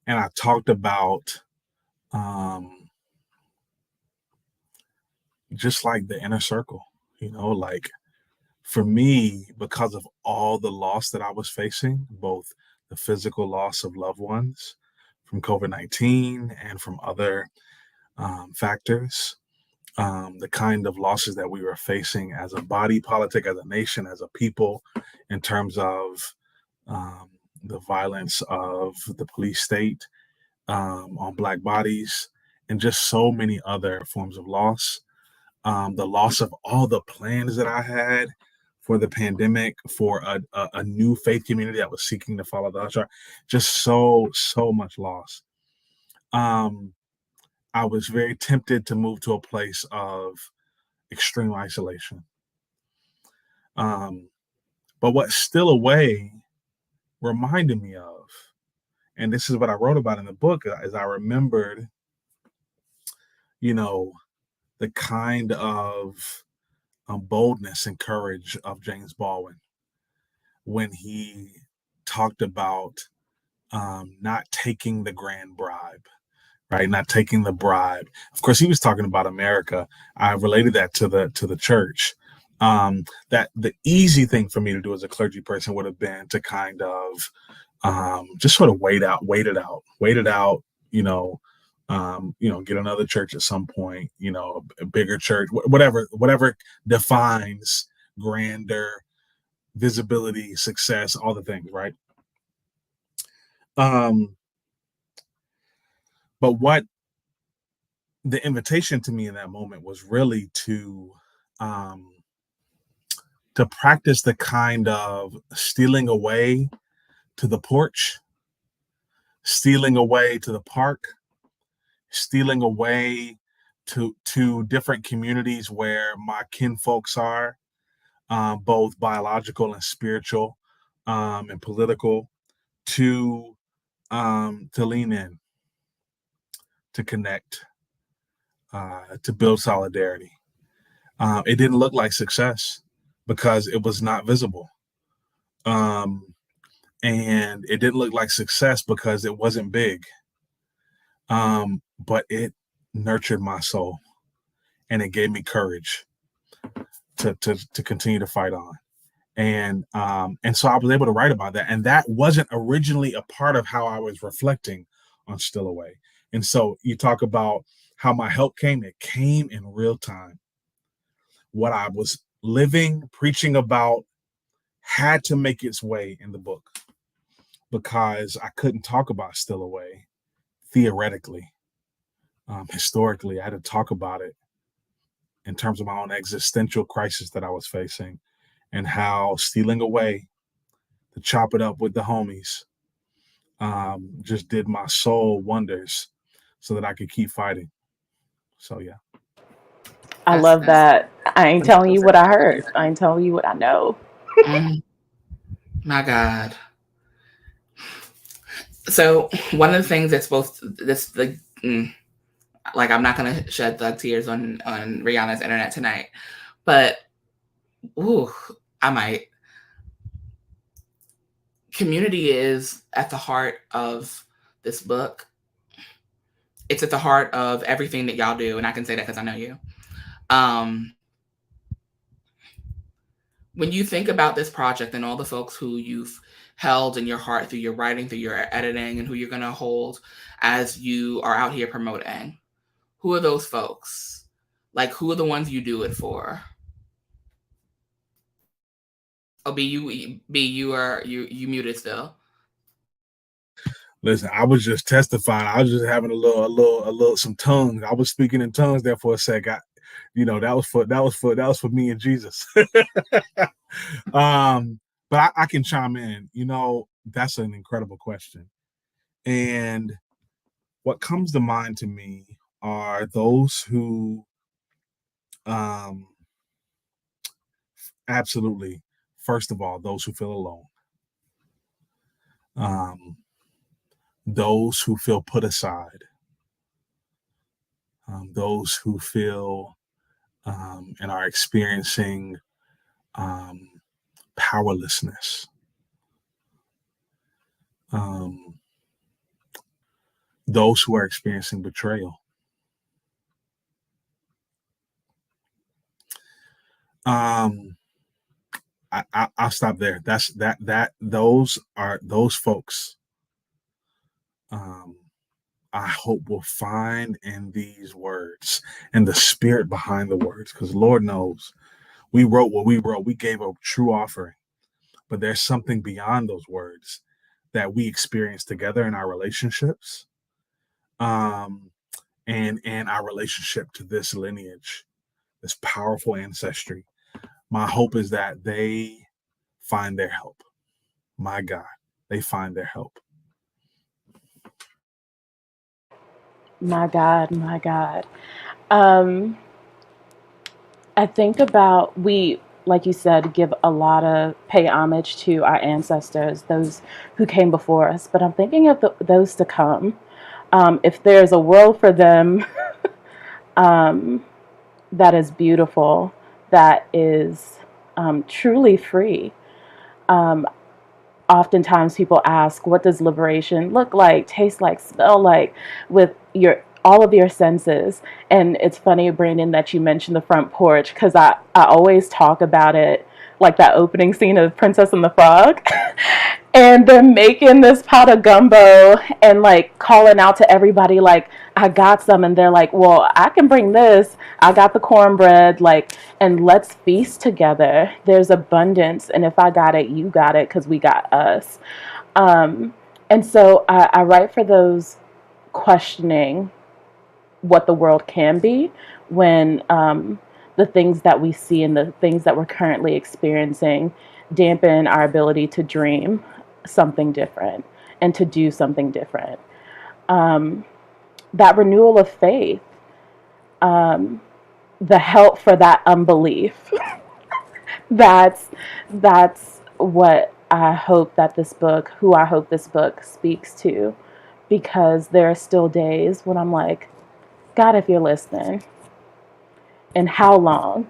Speaker 2: And I talked about just like the inner circle, like for me, because of all the loss that I was facing, both the physical loss of loved ones from COVID-19 and from other factors, the kind of losses that we were facing as a body politic, as a nation, as a people, in terms of the violence of the police state on Black bodies, and just so many other forms of loss. The loss of all the plans that I had for the pandemic, for a new faith community that was seeking to follow the usher, just so much loss. I was very tempted to move to a place of extreme isolation. But what Still Away reminded me of, and this is what I wrote about in the book, is I remembered, the kind of boldness and courage of James Baldwin when he talked about not taking the grand bribe, right? Not taking the bribe. Of course, he was talking about America. I related that to the church. That the easy thing for me to do as a clergy person would have been to kind of just sort of wait it out, get another church at some point, a bigger church, whatever defines grandeur, visibility, success, all the things, right? But what the invitation to me in that moment was really to practice the kind of stealing away to the porch, stealing away to the park, stealing away to different communities where my kinfolks are, both biological and spiritual, and political, to lean in, to connect, to build solidarity. It didn't look like success because it was not visible. And it didn't look like success because it wasn't big. But it nurtured my soul, and it gave me courage to continue to fight on. And so I was able to write about that. And that wasn't originally a part of how I was reflecting on Still Away. And so you talk about how my help came. It came in real time. What I was living, preaching about, had to make its way in the book, because I couldn't talk about Still Away theoretically. Historically, I had to talk about it in terms of my own existential crisis that I was facing, and how stealing away to chop it up with the homies just did my soul wonders so that I could keep fighting. So, yeah.
Speaker 3: I love that. I ain't telling you what I heard. I ain't telling you what I know.
Speaker 1: My God. So one of the things that's both like, I'm not gonna shed the tears on Rihanna's internet tonight, but I might. Community is at the heart of this book. It's at the heart of everything that y'all do, and I can say that because I know you. Um, when you think about this project and all the folks who you've held in your heart through your writing, through your editing, and who you're going to hold as you are out here promoting, who are those folks? Like, who are the ones you do it for? Oh, you muted still.
Speaker 2: Listen, I was just testifying. I was just having a little some tongues. I was speaking in tongues there for a sec. That was for me and Jesus. But I can chime in. That's an incredible question. And what comes to mind to me are those who absolutely, first of all, those who feel alone. Those who feel put aside. Those who feel and are experiencing powerlessness. Those who are experiencing betrayal. I'll stop there. Those folks. I hope will find in these words and the spirit behind the words, because Lord knows we wrote what we wrote. We gave a true offering, but there's something beyond those words that we experience together in our relationships, and our relationship to this lineage, this powerful ancestry. My hope is that they find their help. My God, they find their help.
Speaker 3: My God, my God. I think about, we, like you said, pay homage to our ancestors, those who came before us. But I'm thinking of those to come. If there's a world for them that is beautiful, that is truly free. Oftentimes people ask, what does liberation look like, taste like, smell like, with all of your senses? And it's funny, Brandon, that you mentioned the front porch, because I always talk about it like that opening scene of Princess and the Frog. And they're making this pot of gumbo and like calling out to everybody like, I got some. And they're like, well, I can bring this. I got the cornbread, like, and let's feast together. There's abundance. And if I got it, you got it, because we got us. And so I write for those questioning what the world can be when the things that we see and the things that we're currently experiencing dampen our ability to dream something different and to do something different. That renewal of faith, the help for that unbelief. that's what I hope this book speaks to, because there are still days when I'm like, God, if you're listening, and how long?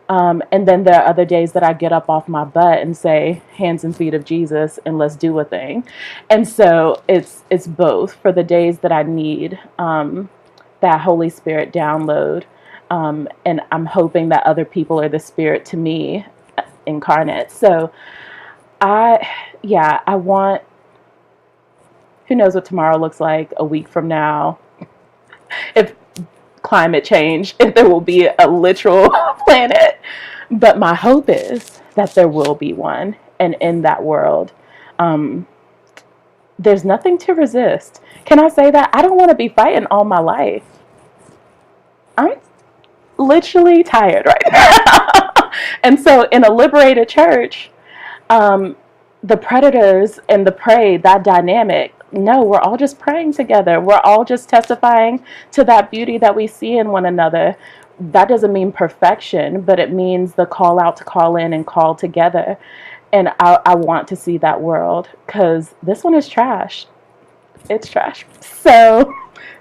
Speaker 3: And then there are other days that I get up off my butt and say, hands and feet of Jesus, and let's do a thing. And so it's both. For the days that I need that Holy Spirit download, and I'm hoping that other people are the Spirit to me incarnate. So I want, who knows what tomorrow looks like a week from now, if climate change, if there will be a literal planet. But my hope is that there will be one. And in that world, there's nothing to resist. Can I say that? I don't want to be fighting all my life. I'm literally tired right now. And so in a liberated church, the predators and the prey, that dynamic, no, we're all just praying together. We're all just testifying to that beauty that we see in one another. That doesn't mean perfection, but it means the call out to call in and call together. And I want to see that world, because this one is trash. It's trash. So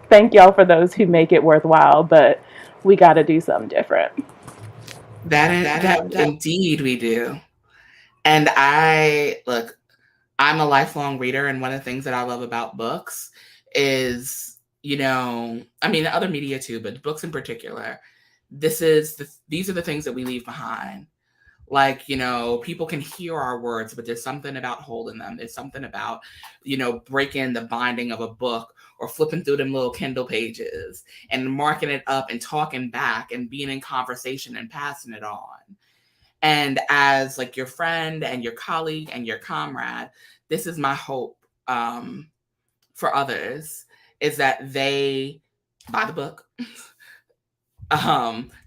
Speaker 3: thank y'all for those who make it worthwhile, but we got to do something different.
Speaker 1: That indeed we do. And I'm a lifelong reader, and one of the things that I love about books is, other media too, but books in particular, these are the things that we leave behind. Like, people can hear our words, but there's something about holding them. There's something about, breaking the binding of a book or flipping through them little Kindle pages and marking it up and talking back and being in conversation and passing it on. And as like your friend and your colleague and your comrade, this is my hope for others, is that they buy the book,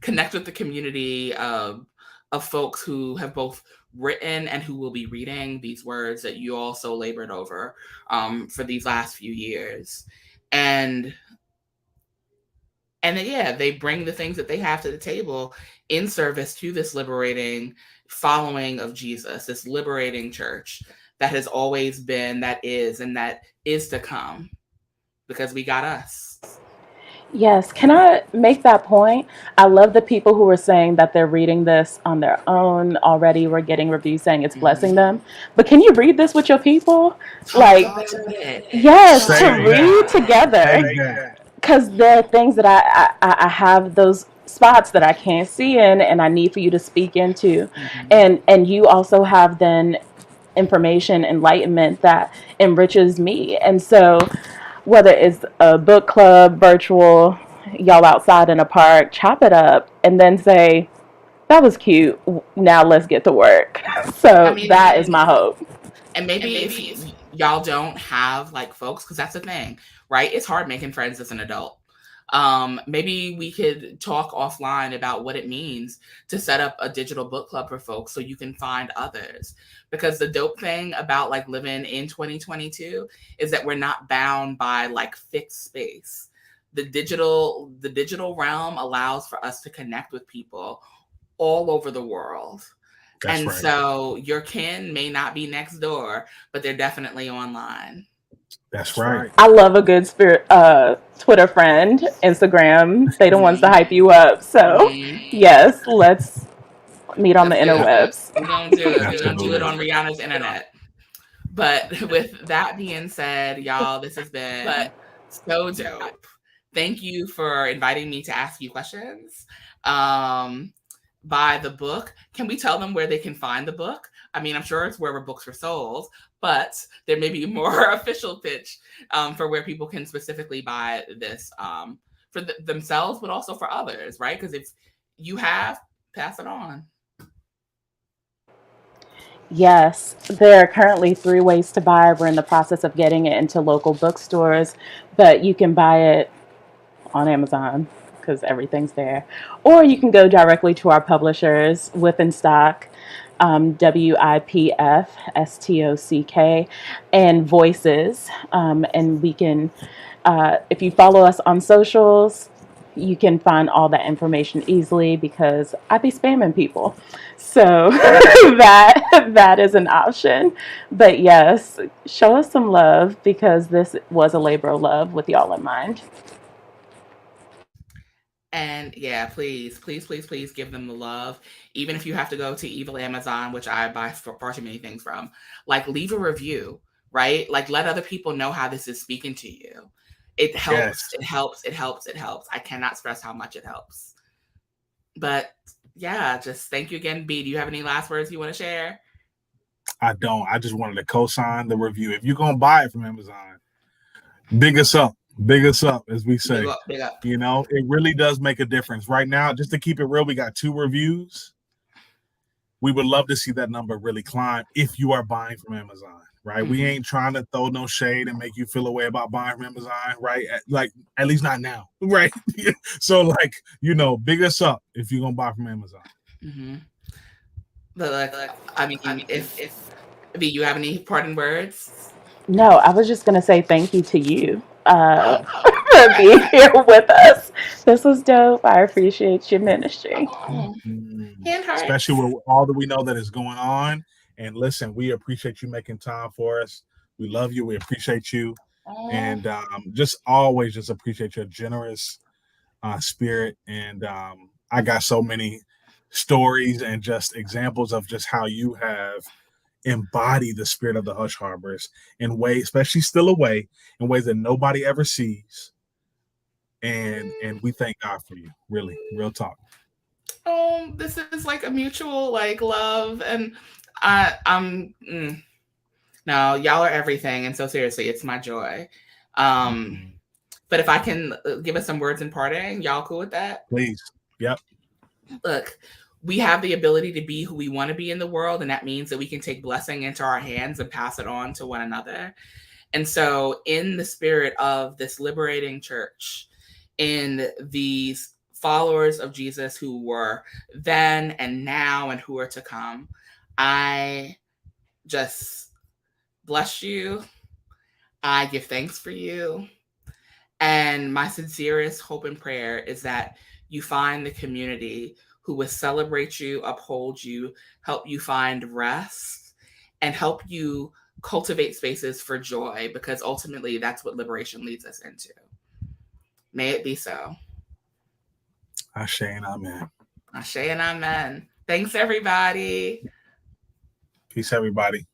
Speaker 1: connect with the community of folks who have both written and who will be reading these words that you all so labored over for these last few years. And then, yeah, they bring the things that they have to the table in service to this liberating following of Jesus, this liberating church that has always been, that is, and that is to come, because we got us.
Speaker 3: Yes, can I make that point? I love the people who are saying that they're reading this on their own already. We're getting reviews saying it's blessing them. But can you read this with your people? Like, yes, to read together. Because there are things that I have those spots that I can't see in and I need for you to speak into. And you also have then information, enlightenment that enriches me. And so whether it's a book club, virtual, y'all outside in a park, chop it up and then say, that was cute. Now let's get to work. So that is my hope.
Speaker 1: And maybe if y'all don't have like folks, because that's the thing, right? It's hard making friends as an adult. Maybe we could talk offline about what it means to set up a digital book club for folks so you can find others. Because the dope thing about like living in 2022 is that we're not bound by like fixed space. The digital realm allows for us to connect with people all over the world. That's right. So your kin may not be next door, but they're definitely online.
Speaker 2: That's right.
Speaker 3: I love a good Twitter friend, Instagram. They the ones to hype you up. So yes, let's meet on the interwebs.
Speaker 1: We're gonna do it. We're gonna do it on Rihanna's internet. But with that being said, y'all, this has been so dope. Thank you for inviting me to ask you questions. Buy the book. Can we tell them where they can find the book? I mean, I'm sure it's wherever books are sold, but there may be more official pitch for where people can specifically buy this for themselves, but also for others, right? Because if you have, pass it on.
Speaker 3: Yes, there are currently 3 ways to buy. We're in the process of getting it into local bookstores, but you can buy it on Amazon because everything's there. Or you can go directly to our publishers, Within Stock, WIPF, STOCK, and Voices. And we can, if you follow us on socials, you can find all that information easily because I be spamming people. So that is an option. But yes, show us some love because this was a labor of love with y'all in mind.
Speaker 1: And yeah, please give them the love. Even if you have to go to evil Amazon, which I buy far too many things from, like leave a review, right? Like let other people know how this is speaking to you. It helps. Yes. It helps. I cannot stress how much it helps. But yeah, just thank you again, B. Do you have any last words you want to share?
Speaker 2: I don't. I just wanted to co-sign the review. If you're going to buy it from Amazon, big us up, as we say.
Speaker 1: Big up.
Speaker 2: It really does make a difference. Right now, just to keep it real, we got 2 reviews. We would love to see that number really climb if you are buying from Amazon. Right. We ain't trying to throw no shade and make you feel a way about buying from Amazon. Right. Like, at least not now. Right. So like, big us up if you're going to buy from Amazon.
Speaker 1: But I mean, if you have any parting words?
Speaker 3: No, I was just going to say thank you to you for being here with us. This was dope. I appreciate your ministry.
Speaker 2: Especially with all that we know that is going on. And listen, we appreciate you making time for us. We love you. We appreciate you. And just always just appreciate your generous spirit. And I got so many stories and just examples of just how you have embodied the spirit of the Hush Harbors in ways, especially still away, in ways that nobody ever sees. and we thank God for you. Really, real talk.
Speaker 1: This is like a mutual like love, and no, y'all are everything, and so seriously, it's my joy. But if I can give us some words in parting, y'all cool with that?
Speaker 2: Please. Yep.
Speaker 1: Look, we have the ability to be who we want to be in the world, and that means that we can take blessing into our hands and pass it on to one another. And so, in the spirit of this liberating church, in these followers of Jesus who were then and now and who are to come, I just bless you. I give thanks for you. And my sincerest hope and prayer is that you find the community who will celebrate you, uphold you, help you find rest, and help you cultivate spaces for joy, because ultimately that's what liberation leads us into. May it be so.
Speaker 2: Ashe and amen.
Speaker 1: Ashe and amen. Thanks, everybody.
Speaker 2: Peace, everybody.